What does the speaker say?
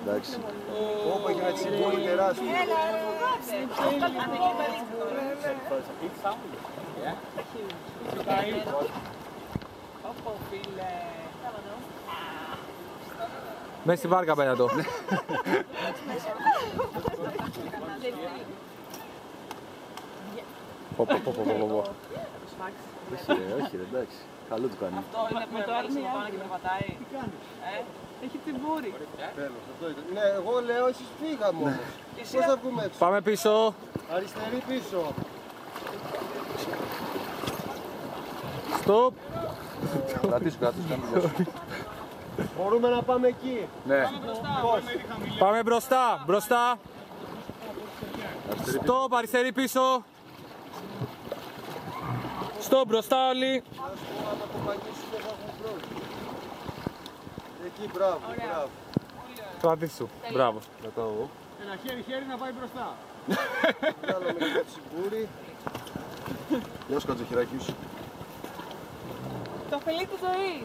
Εντάξει. Όπου έχει ένα τσιμπούλι τεράστιο. Μέσα στη βάρκα πέρα το. Πω. Όχι ρε, εντάξει. Καλό του κάνει. Αυτό είναι με το άρνη και περπατάει. Τι κάνει. Έχει τσιμπούρι. Τέλος, αυτό ήταν. Ναι, εγώ λέω εσείς φύγαμε όμως. Πώς θα βγούμε έξω. Πάμε πίσω. Αριστερή πίσω. Στοπ. Κρατήσου, μπορούμε να πάμε εκεί. Ναι. Πώς. Πάμε μπροστά. Στοπ, αριστερή πίσω. Στοπ, μπροστά όλοι. Να σου πω, άμα το παγίσουν δεν θα έχουν πρόβλημα. Εκεί, μπράβο. Κρατήσου. Μπράβο. Κρατάω εγώ. Ένα χέρι να πάει μπροστά. Βγάλαμε και το τσιμπούρι. Γεια σου Κατζοχυράκη σου. Το φιλί της ζωής.